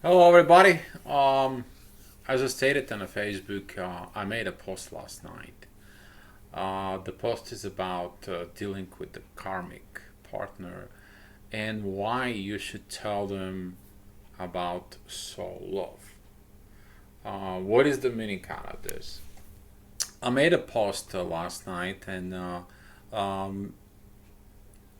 Hello, everybody. As I stated on Facebook, I made a post last night. The post is about dealing with the karmic partner and why you should tell them about soul love. What is the meaning out of this? I made a post last night, and um,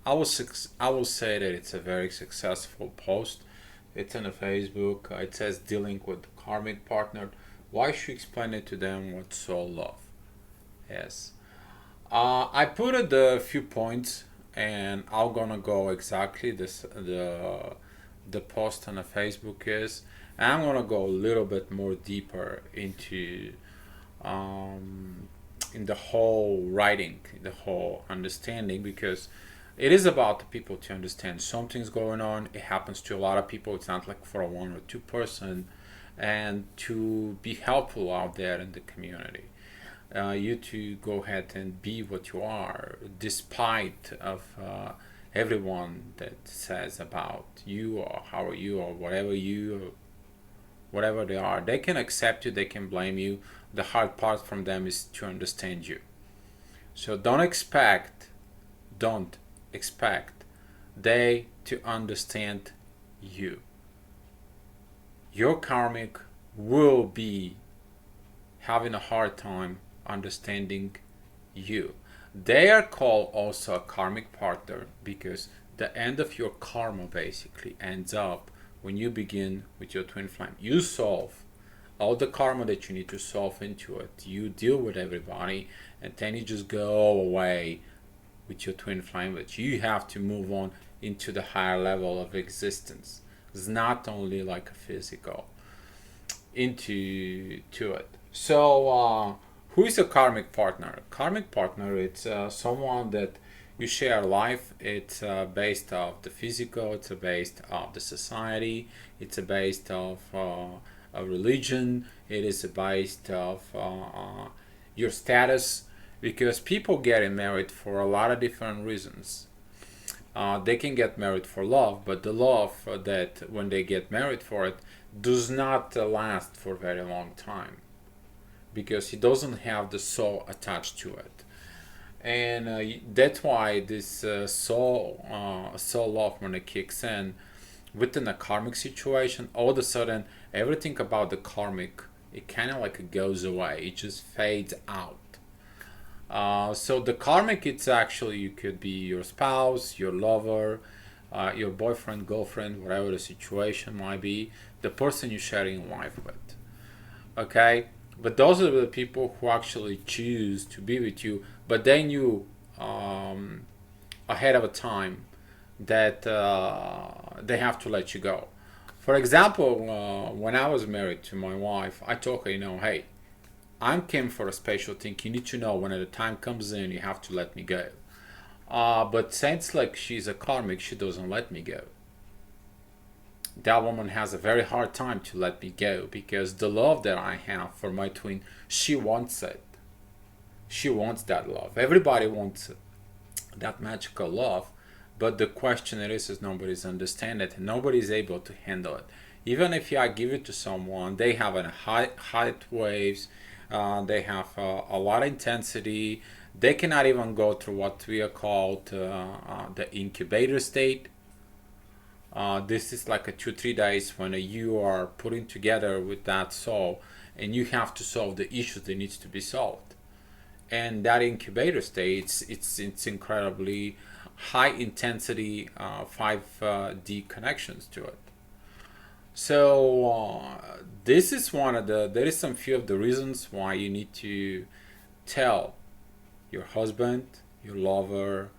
I will say that it's a very successful post. It's on a Facebook. It says dealing with the karmic partner. Why should you explain it to them what soul love is? I put it a few points, and I'm gonna go exactly this the post on the Facebook is. And I'm gonna go a little bit more deeper into um, in the whole writing, the whole understanding, because it is about the people to understand something's going on. It happens to a lot of people. It's not like for a one or two person, and to be helpful out there in the community. You to go ahead and be what you are, despite of everyone that says about you or how are you or whatever they are. They can accept you. They can blame you. The hard part from them is to understand you. So don't expect they to understand you. Your karmic will be having a hard time understanding you. They are called also a karmic partner because the end of your karma basically ends up when you begin with your twin flame. You solve all the karma that you need to solve into it. You deal with everybody, and then you just go away with your twin flame. But you have to move on into the higher level of existence. It's not only like a physical into to it. So, who is a karmic partner? Karmic partner, it's someone that you share life. It's based off the physical. It's based off the society. It's based off a religion. It is based off your status. Because people getting married for a lot of different reasons. They can get married for love, but the love that when they get married for it does not last for a very long time because he doesn't have the soul attached to it, and that's why this soul love when it kicks in within a karmic situation, all of a sudden everything about the karmic it kind of like goes away. It just fades out. So the karmic, it's actually you could be your spouse, your lover, your boyfriend, girlfriend, whatever the situation might be, the person you're sharing life with. Okay, but those are the people who actually choose to be with you, but they knew ahead of a time that they have to let you go. For example, when I was married to my wife, I told her, hey, I'm came for a special thing. You need to know when the time comes in, you have to let me go. But since like she's a karmic, she doesn't let me go. That woman has a very hard time to let me go because the love that I have for my twin, she wants it. She wants that love. Everybody wants that magical love, but the question is nobody's understand it. Nobody's able to handle it. Even if I give it to someone, they have a high height waves. They have a lot of intensity. They cannot even go through what we are called the incubator state. This is like a 2 3 days when you are putting together with that soul, and you have to solve the issues that needs to be solved. And that incubator state, it's incredibly high intensity 5D connections to it. So this is one of the. There is some few of the reasons why you need to tell your husband, your lover,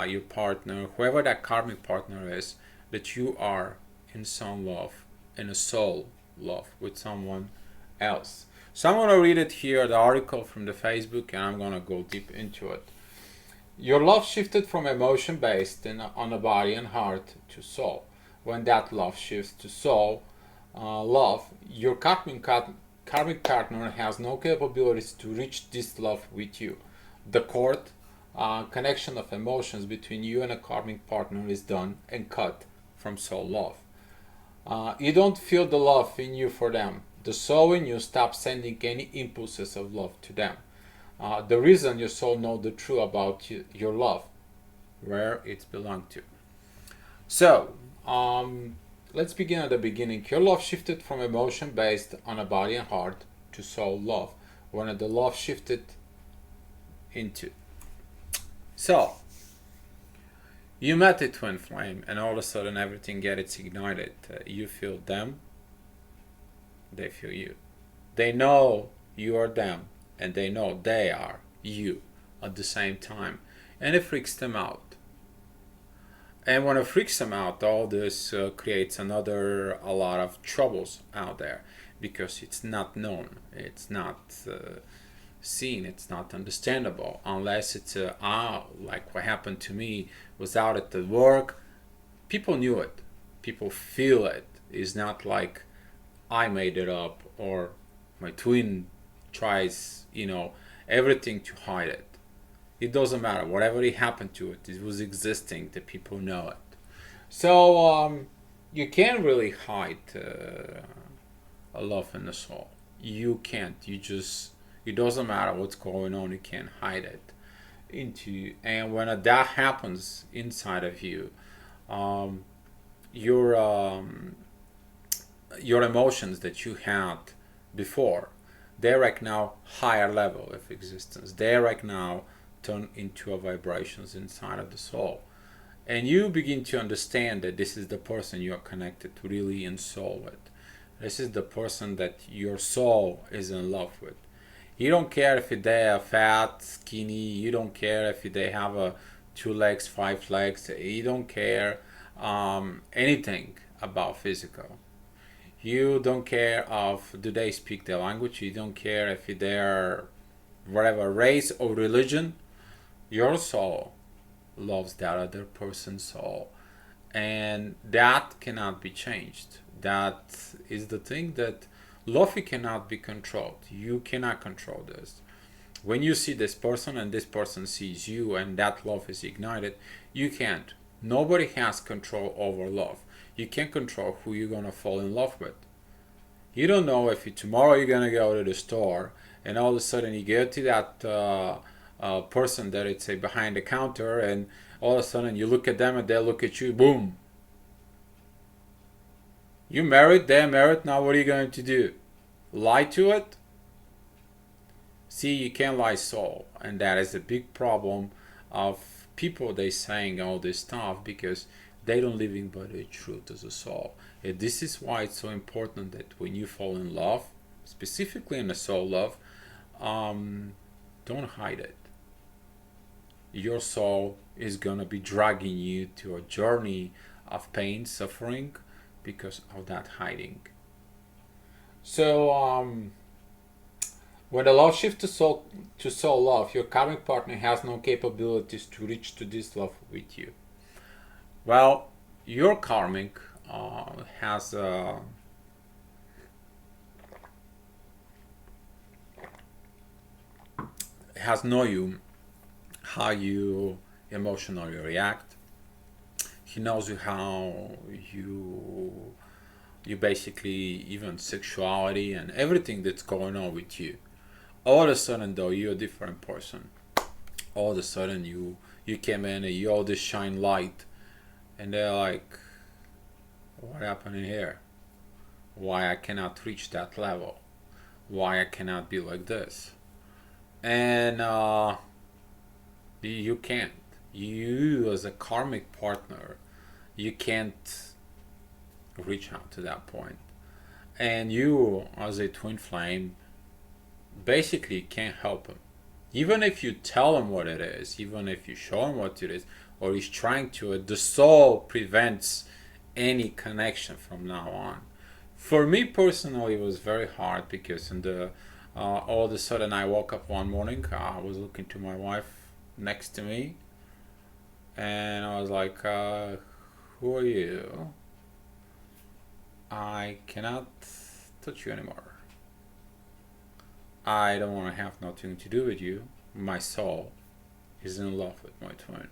your partner, whoever that karmic partner is, that you are in some love, in a soul love with someone else. So I'm gonna read it here, the article from the Facebook, and I'm gonna go deep into it. Your love shifted from emotion based on the body and heart to soul. When that love shifts to soul love, your karmic partner has no capabilities to reach this love with you. The cord connection of emotions between you and a karmic partner is done and cut from soul love. You don't feel the love in you for them. The soul in you stops sending any impulses of love to them. The reason your soul knows the truth about your love, where it belongs to. So, let's begin at the beginning. Your love shifted from emotion based on a body and heart to soul love. When the love shifted into. So, you met a twin flame, and all of a sudden everything gets ignited. You feel them, they feel you. They know you are them, and they know they are you at the same time. And it freaks them out. And when it freaks them out, all this creates a lot of troubles out there because it's not known, it's not seen, it's not understandable unless it's like what happened to me was out at the work. People knew it, people feel it. It's not like I made it up or my twin tries, everything to hide it. It doesn't matter. Whatever it happened to it, it was existing. The people know it. So you can't really hide a love in the soul. You can't. It doesn't matter what's going on. You can't hide it and when that happens inside of you, um, your your emotions that you had before, they're right now higher level of existence. They're right now turn into a vibrations inside of the soul, and you begin to understand that this is the person you are connected to really in soul with. This is the person that your soul is in love with. You don't care if they are fat, skinny. You don't care if they have 2 legs, 5 legs. You don't care anything about physical. You don't care of do they speak the language. You don't care if they're whatever race or religion. Your soul loves that other person's soul, and that cannot be changed. That is the thing that love cannot be controlled. You cannot control this. When you see this person and this person sees you and that love is ignited, you can't. Nobody has control over love. You can't control who you're gonna fall in love with. You don't know if tomorrow you're gonna go to the store and all of a sudden you go to that person that it's behind the counter, and all of a sudden you look at them and they look at you. Boom. You married, they're married. Now what are you going to do? Lie to it? See, you can't lie soul, and that is a big problem of people. They saying all this stuff because they don't living by the truth as a soul. And this is why it's so important that when you fall in love, specifically in a soul love, don't hide it. Your soul is gonna be dragging you to a journey of pain, suffering, because of that hiding. So when the love shifts to soul love, your karmic partner has no capabilities to reach to this love with you. Well, your karmic has know you, how you emotionally react. He knows you how you basically even sexuality and everything that's going on with you. All of a sudden though, you're a different person. All of a sudden you came in and you all this shine light, and they're like, what happened in here? Why I cannot reach that level? Why I cannot be like this? And you can't. You as a karmic partner, you can't reach out to that point. And you as a twin flame basically can't help him. Even if you tell him what it is, even if you show him what it is, or he's trying to, the soul prevents any connection from now on. For me personally, it was very hard because in the all of a sudden I woke up one morning, I was looking to my wife next to me, and I was like, who are you? I cannot touch you anymore. I don't want to have nothing to do with you. My soul is in love with my twin.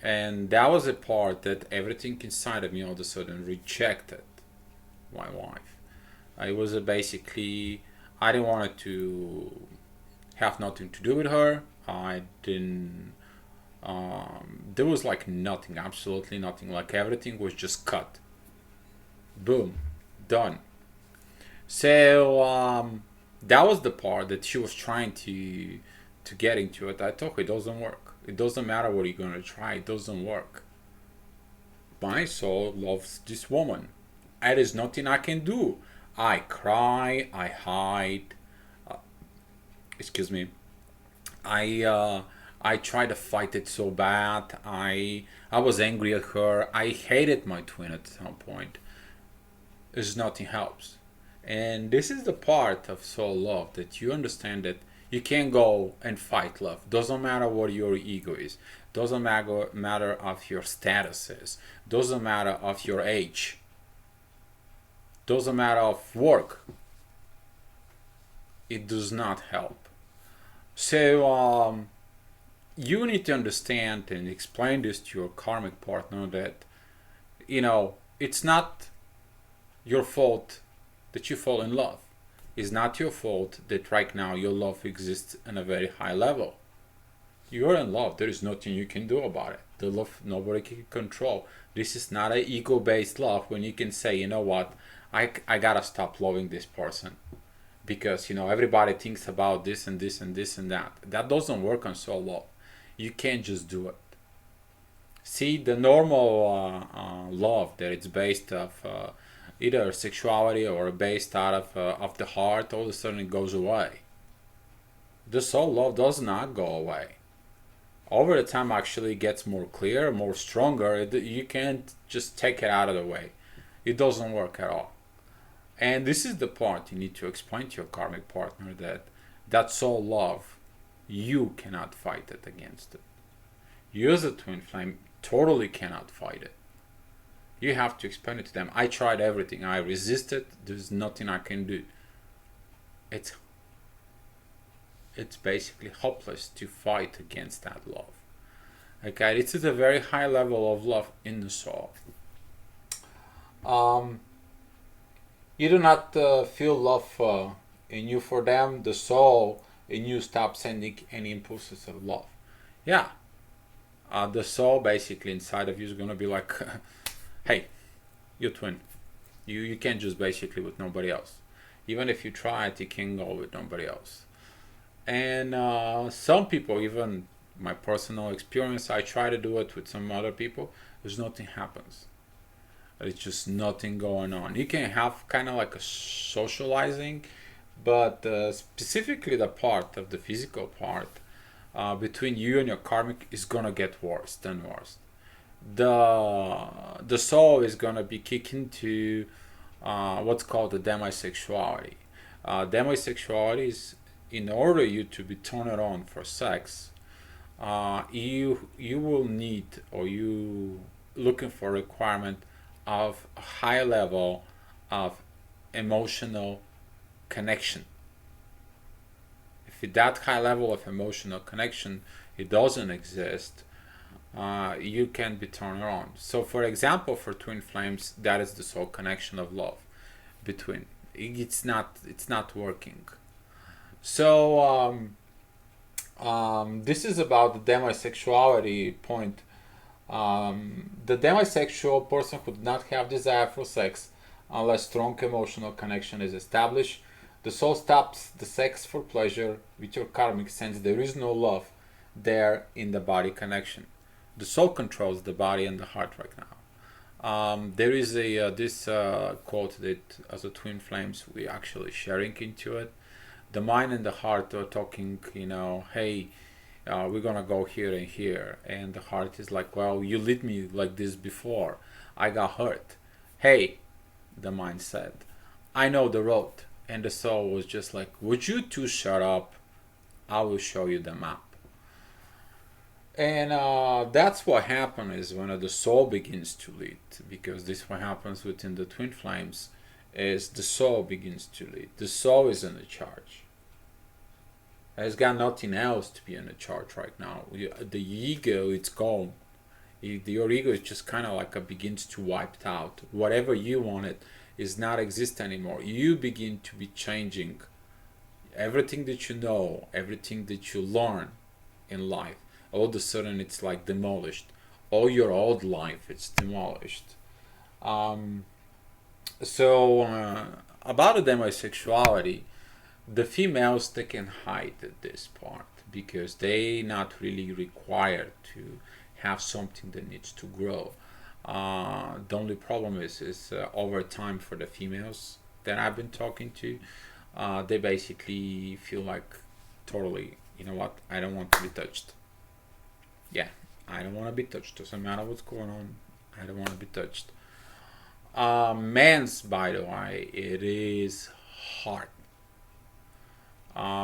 And that was a part that everything inside of me all of a sudden rejected my wife. I was basically, I didn't want it to have nothing to do with her. I didn't, there was like nothing, absolutely nothing. Like everything was just cut. Boom, done. So that was the part that she was trying to get into it. I told her it doesn't work. It doesn't matter what you're gonna try. It doesn't work. My soul loves this woman. There is nothing I can do. I cry. I hide. Uh, excuse me. I try to fight it so bad. I was angry at her. I hated my twin at some point. There's nothing helps. And this is the part of soul love that you understand that you can't go and fight love. Doesn't matter what your ego is. Doesn't matter of your status is. Doesn't matter of your age. Doesn't matter of work. It does not help. So you need to understand and explain this to your karmic partner that it's not your fault that you fall in love. It's not your fault that right now your love exists on a very high level. You're in love. There is nothing you can do about it. The love nobody can control. This is not an ego-based love when you can say, you know what, I gotta stop loving this person because everybody thinks about this and this and this and that. That doesn't work on soul love. You can't just do it. See, the normal love that it's based of either sexuality or based out of the heart, all of a sudden it goes away. The soul love does not go away. Over the time, actually gets more clear, more stronger. You can't just take it out of the way. It doesn't work at all. And this is the part you need to explain to your karmic partner that soul love, you cannot fight it against it. You as a twin flame totally cannot fight it. You have to explain it to them. I tried everything. I resisted. There's nothing I can do. It's basically hopeless to fight against that love. Okay, this is a very high level of love in the soul. You do not feel love in you for them. The soul in you stops sending any impulses of love. Yeah, the soul basically inside of you is gonna be like, hey, you twin. You can't just basically with nobody else. Even if you try it, you can't go with nobody else. And some people, even my personal experience, I try to do it with some other people. There's nothing happens. It's just nothing going on. You can have kind of like a socializing, but specifically the part of the physical part between you and your karmic is gonna get worse than worse. The soul is gonna be kicking to what's called the demisexuality. Demisexuality is in order you to be turned on for sex, you will need or you looking for requirement of a high level of emotional connection. If that high level of emotional connection it doesn't exist, you can be turned on. So for example, for twin flames, that is the soul connection of love between. It's not working. So this is about the demisexuality point. The demisexual person who does not have desire for sex unless strong emotional connection is established. The soul stops the sex for pleasure with your karmic since there is no love there in the body connection. The soul controls the body and the heart right now. There is a this quote that as a twin flames we actually sharing into it. The mind and the heart are talking, hey, we're gonna go here and here, and the heart is like, well, you lead me like this before, I got hurt. Hey, the mind said, I know the road. And the soul was just like, would you two shut up? I will show you the map. And that's what happens is when the soul begins to lead, because this what happens within the twin flames is the soul begins to lead. The soul is in the charge. It's got nothing else to be in the charge right now. The ego, it's gone. Your ego is just kind of like begins to wipe out. Whatever you wanted is not exist anymore. You begin to be changing everything that you know, everything that you learn in life. All of a sudden, it's like demolished. All your old life, it's demolished. Um, so about the demisexuality, the females, they can hide this part because they not really required to have something that needs to grow. The only problem is over time for the females that I've been talking to, they basically feel like totally, you know what, I don't want to be touched. Yeah, I don't want to be touched. Doesn't matter what's going on. I don't want to be touched. Men's, by the way, it is hard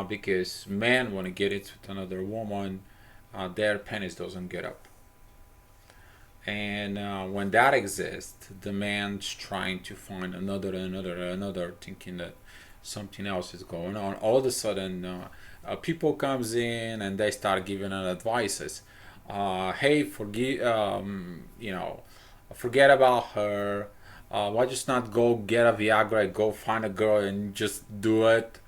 because men want to get it with another woman, their penis doesn't get up. And when that exists, the man's trying to find another, thinking that something else is going on. All of a sudden, people comes in and they start giving advices. Hey, forget about her. Why just not go get a Viagra, go find a girl and just do it?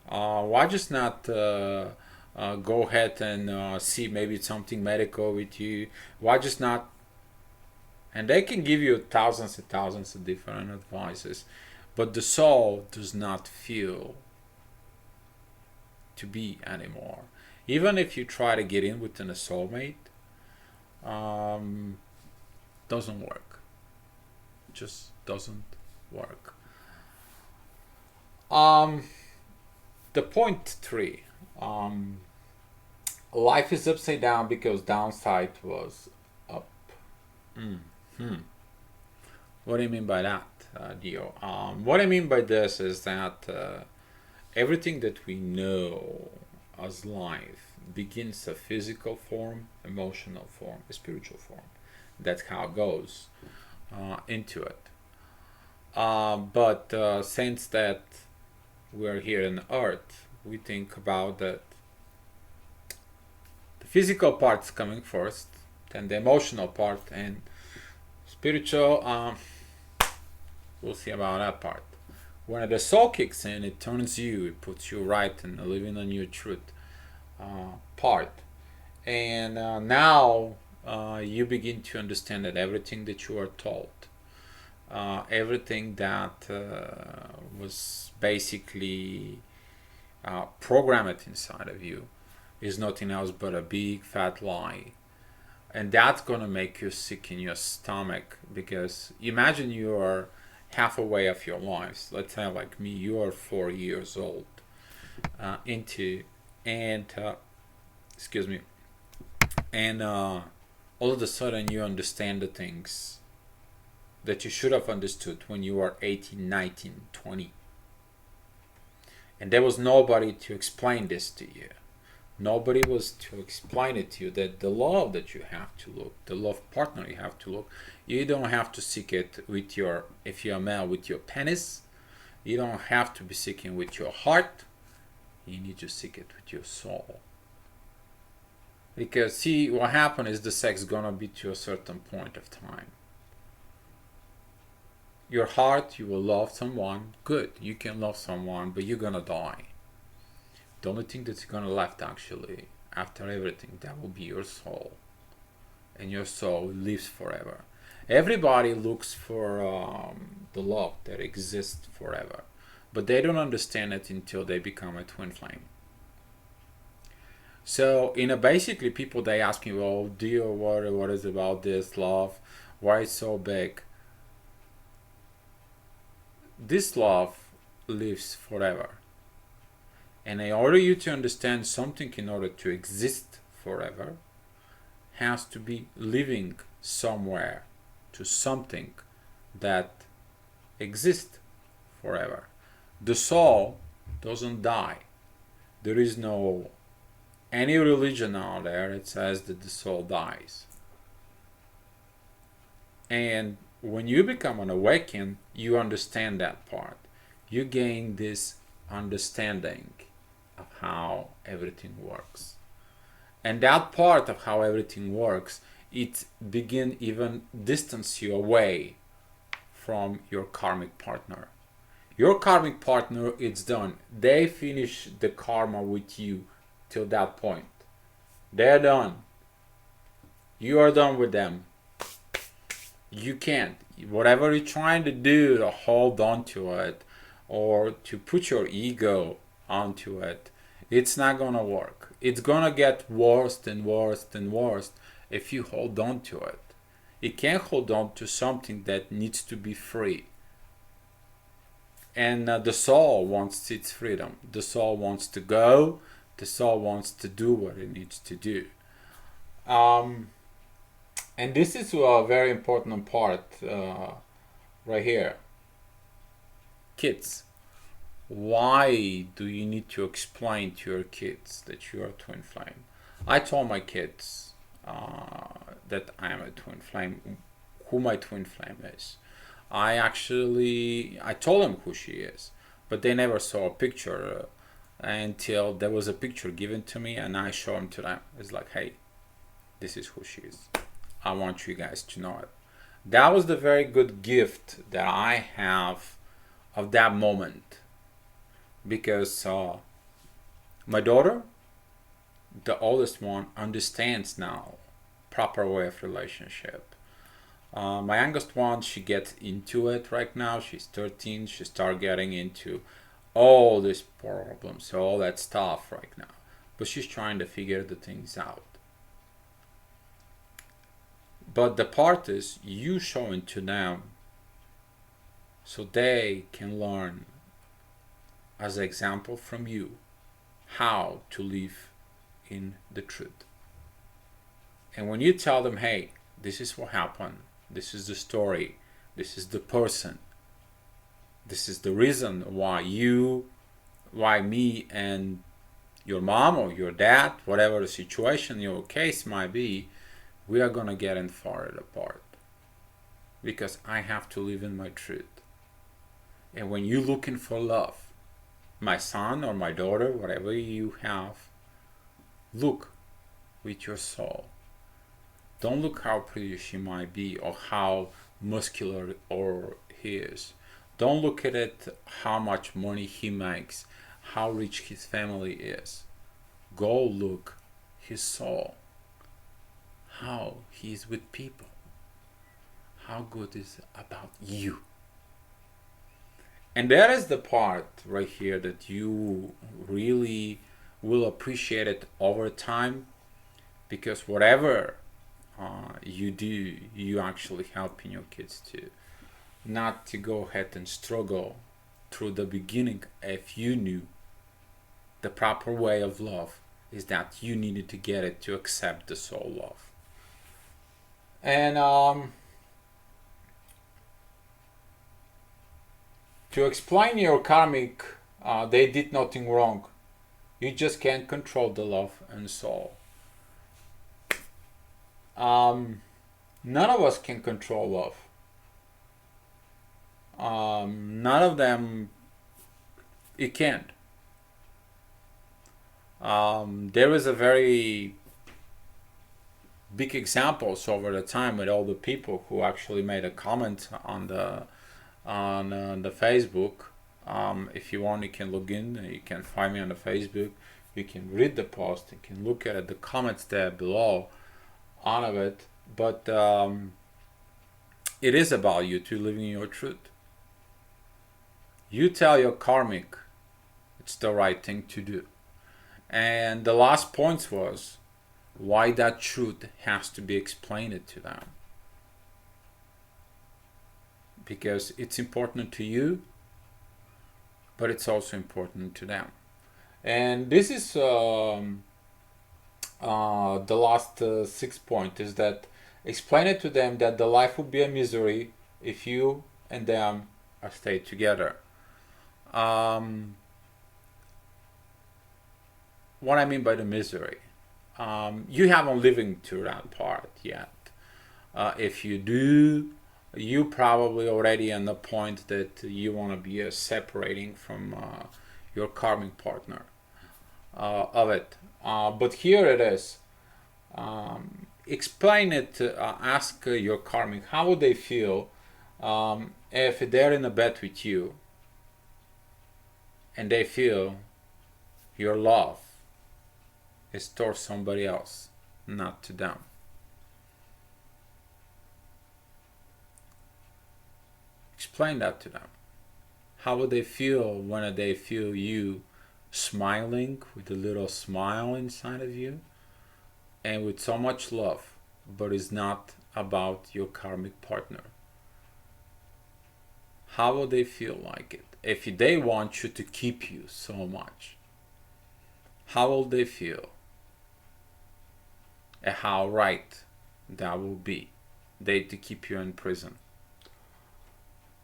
Why just not go ahead and see maybe something medical with you? Why just not? And they can give you thousands and thousands of different advices, but the soul does not feel to be anymore. Even if you try to get in within a soulmate, doesn't work. Just doesn't work. The point three. Life is upside down because downside was up. What do you mean by that, Dio? What I mean by this is that everything that we know as life begins a physical form, emotional form, a spiritual form. That's how it goes into it. But since that we're here on Earth, we think about that the physical part's coming first, then the emotional part, and spiritual. We'll see about that part. When the soul kicks in, it turns you, it puts you right in the living on your truth part. And now you begin to understand that everything that you are told, everything that was basically programmed inside of you, is nothing else but a big fat lie. And that's gonna make you sick in your stomach, because imagine you are halfway of your lives. Let's say like me, you are 4 years old into, and excuse me, and all of a sudden you understand the things that you should have understood when you were 18, 19, 20. And there was nobody to explain this to you. Nobody was to explain it to you, that the love that you have to look, the love partner you have to look, you don't have to seek it with your, if you're a male, with your penis. You don't have to be seeking with your heart. You need to seek it with your soul. Because see, what happened is the sex gonna be to a certain point of time. Your heart, you will love someone, good, you can love someone, but you're gonna die. The only thing that's gonna left actually after everything, that will be your soul. And your soul lives forever. Everybody looks for the love that exists forever, but they don't understand it until they become a twin flame. So, basically, people, they ask me, well, dear, what is about this love? Why it's so big? This love lives forever. And in order you to understand something, in order to exist forever, has to be living somewhere to something that exists forever. The soul doesn't die. There is no any religion out there that says that the soul dies. And when you become an awakened, you understand that part. You gain this understanding of how everything works. And that part of how everything works it begin even distance you away from your karmic partner. Your karmic partner, it's done. They finish the karma with you till that point. They're done. You are done with them. You can't. Whatever you're trying to do to hold on to it or to put your ego onto it, it's not gonna work. It's gonna get worse and worse and worse if you hold on to it. You can't hold on to something that needs to be free. And the soul wants its freedom. The soul wants to go. The soul wants to do what it needs to do. And this is a very important part right here. Kids. Why do you need to explain to your kids that you are twin flame? I told my kids that I am a twin flame, who my twin flame is. I told them who she is, but they never saw a picture until there was a picture given to me and I showed them to them. It's like, hey, this is who she is. I want you guys to know it. That was the very good gift that I have of that moment, because my daughter, the oldest one, understands now proper way of relationship. My youngest one, she gets into it right now. She's 13. She starts getting into all these problems, all that stuff right now. But she's trying to figure the things out. But the part is you showing to them so they can learn as an example from you how to live in the truth. And when you tell them, hey, this is what happened, this is the story, this is the person, this is the reason why me and your mom or your dad, whatever the situation, your case might be, we are gonna get far apart. Because I have to live in my truth. And when you're looking for love, my son or my daughter, whatever you have, look with your soul. Don't look how pretty she might be or how muscular or he is. Don't look at it how much money he makes, how rich his family is. Go look his soul, how he is with people, how good is about you. And that is the part right here that you really will appreciate it over time, because whatever you do, you actually helping your kids to not to go ahead and struggle through the beginning. If you knew the proper way of love is that you needed to get it to accept the soul love. And to explain your karmic, they did nothing wrong. You just can't control the love and soul. None of us can control love. None of them, it can't. There is a very big examples over the time with all the people who actually made a comment on the Facebook. If you want, you can log in. You can find me on the Facebook. You can read the post. You can look at the comments there below on of it. But it is about you to living your truth. You tell your karmic it's the right thing to do. And the last point was why that truth has to be explained to them. Because it's important to you, but it's also important to them. And this is the last 6 point is that explain it to them that the life will be a misery if you and them are stay together. What I mean by the misery, you haven't living through that part yet. If you do, you probably already on the point that you want to be separating from your karmic partner of it. But here it is. explain it, ask your karmic how would they feel if they're in a bed with you and they feel your love is towards somebody else, not to them. Explain that to them. How would they feel when they feel you smiling with a little smile inside of you and with so much love, but it's not about your karmic partner? How will they feel like it if they want you to keep you so much? How will they feel? And how right that will be, they to keep you in prison.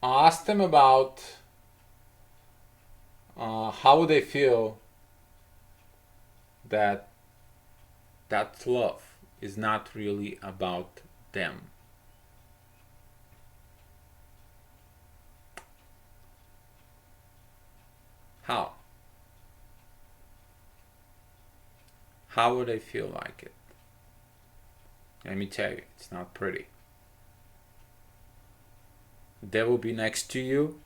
Ask them about how they feel that that love is not really about them. How? How would they feel like it? Let me tell you, it's not pretty. They will be next to you.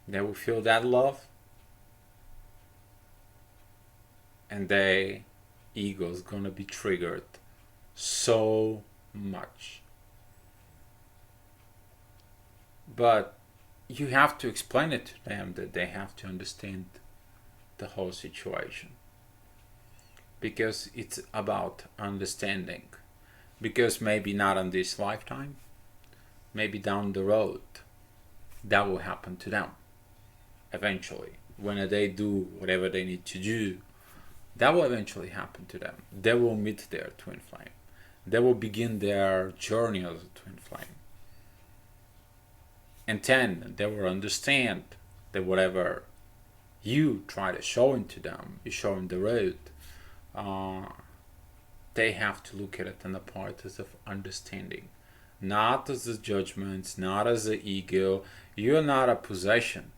They will feel that love. And their ego is gonna be triggered so much. But you have to explain it to them that they have to understand the whole situation. Because it's about understanding. Because maybe not in this lifetime, maybe down the road, that will happen to them. Eventually, when they do whatever they need to do, that will eventually happen to them. They will meet their twin flame. They will begin their journey as a twin flame. And then they will understand that whatever you try to show into them, you show them the road, they have to look at it in the part of understanding. Not as the judgments, not as the ego. You're not a possession.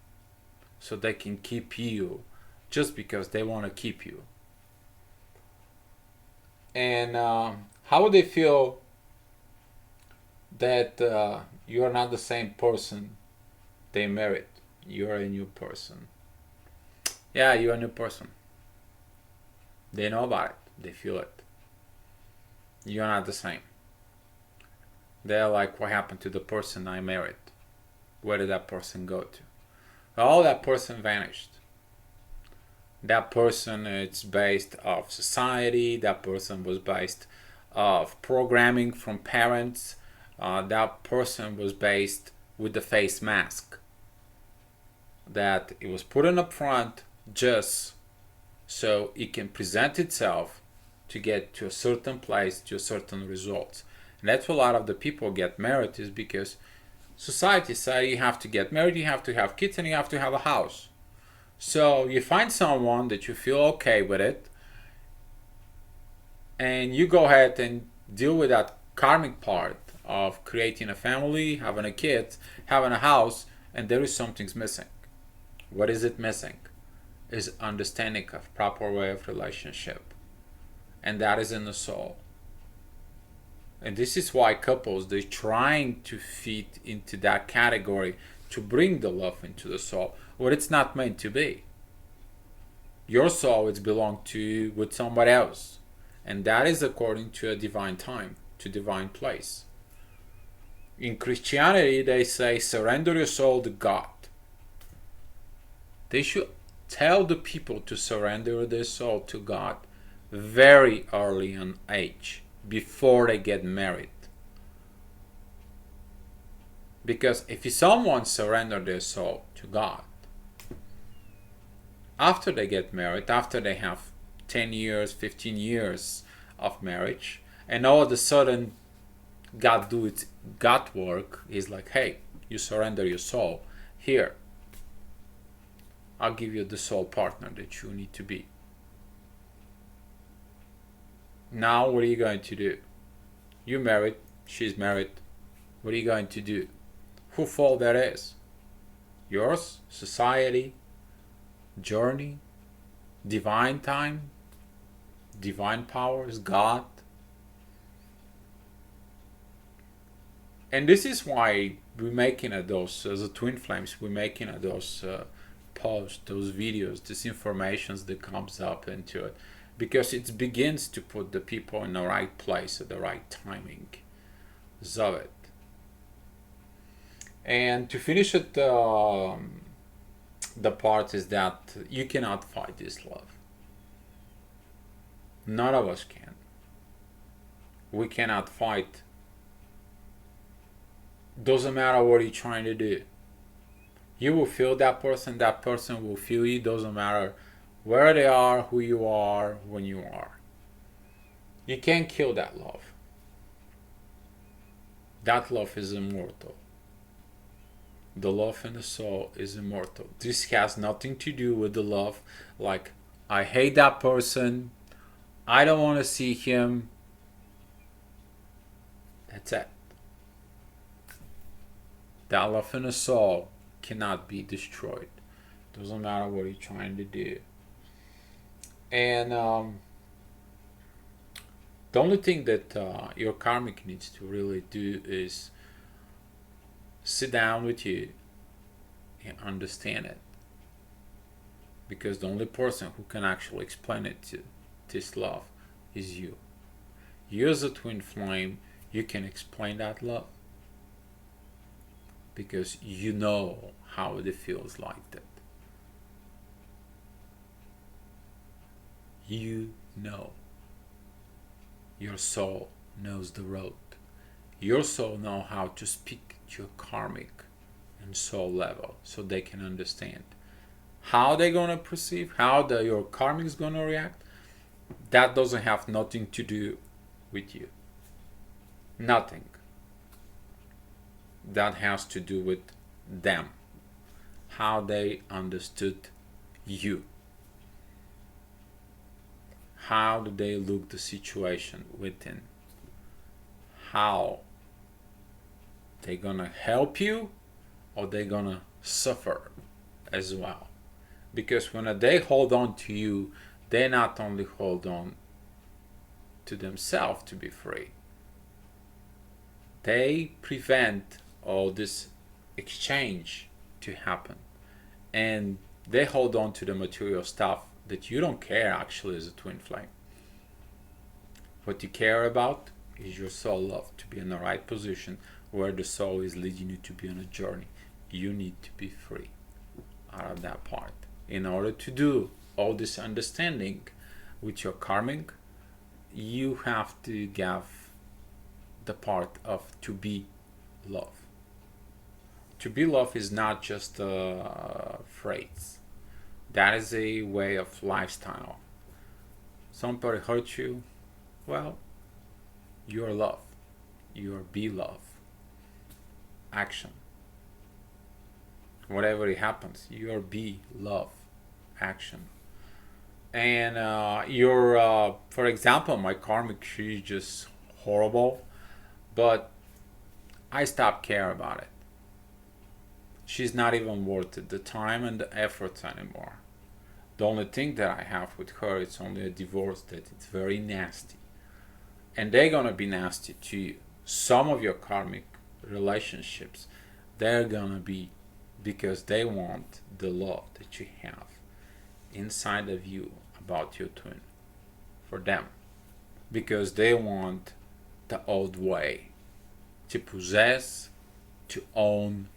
So they can keep you just because they want to keep you. And how would they feel that you're not the same person they married? You're a new person. Yeah, you're a new person. They know about it. They feel it. You're not the same. They're like, what happened to the person I married? Where did that person go to? Oh, that person vanished. That person, it's based off society. That person was based off programming from parents. That person was based with the face mask. That it was put in up front just so it can present itself to get to a certain place, to a certain results. And that's why a lot of the people get married, is because society says you have to get married, you have to have kids, and you have to have a house. So you find someone that you feel okay with it, and you go ahead and deal with that karmic part of creating a family, having a kid, having a house, and there is something's missing. What is it missing? Is understanding of proper way of relationship. And that is in the soul. And this is why couples, they're trying to fit into that category to bring the love into the soul, where it's not meant to be. Your soul, it's belonged to you with somebody else. And that is according to a divine time, to divine place. In Christianity, they say, surrender your soul to God. They should tell the people to surrender their soul to God very early in age, before they get married. Because if someone surrenders their soul to God after they get married, after they have 10 years, 15 years of marriage, and all of a sudden God do its God work, is like, hey, you surrender your soul, here, I'll give you the soul partner that you need to be. Now what are you going to do? You're married, she's married. What are you going to do? Whose fault that is? Yours? Society? Journey? Divine time? Divine powers? God? And this is why we're making those, as a twin flames, we're making those posts, those videos, this information that comes up into it, because it begins to put the people in the right place at the right timing. So it. And to finish it, the part is that you cannot fight this love. None of us can. We cannot fight. Doesn't matter what you're trying to do. You will feel that person will feel you. Doesn't matter where they are, who you are, when you are. You can't kill that love. That love is immortal. The love in the soul is immortal. This has nothing to do with the love like, I hate that person, I don't want to see him. That's it. That love in the soul cannot be destroyed. Doesn't matter what you're trying to do. And the only thing that your karmic needs to really do is sit down with you and understand it. Because the only person who can actually explain it to this love is you. You as a twin flame, you can explain that love. Because you know how it feels like that. You know. Your soul knows the road. Your soul knows how to speak to your karmic and soul level so they can understand. How they're going to perceive, how your karmic is going to react, that doesn't have nothing to do with you. Nothing. That has to do with them. How they understood you. How do they look the situation within? How they gonna help you or they gonna suffer as well? Because when they hold on to you, they not only hold on to themselves to be free, they prevent all this exchange to happen, and they hold on to the material stuff that you don't care actually as a twin flame. What you care about is your soul love, to be in the right position where the soul is leading you to be on a journey. You need to be free out of that part. In order to do all this understanding with your karmic, you have to give the part of to be love. To be love is not just a phrase. That is a way of lifestyle. Somebody hurt you, well, you're love. You're be love. Action. Whatever it happens, you're be love. Action. And for example, my karmic, she's just horrible, but I stopped caring about it. She's not even worth it, the time and the efforts anymore. The only thing that I have with her is only a divorce that it's very nasty. And they're gonna be nasty to you. Some of your karmic relationships, they're gonna be because they want the love that you have inside of you about your twin for them. Because they want the old way to possess, to own,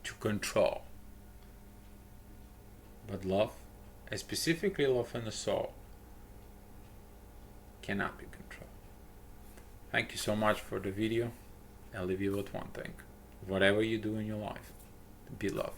to control. But love, and specifically love in the soul, cannot be controlled. Thank you so much for the video. I'll leave you with one thing. Whatever you do in your life, be love.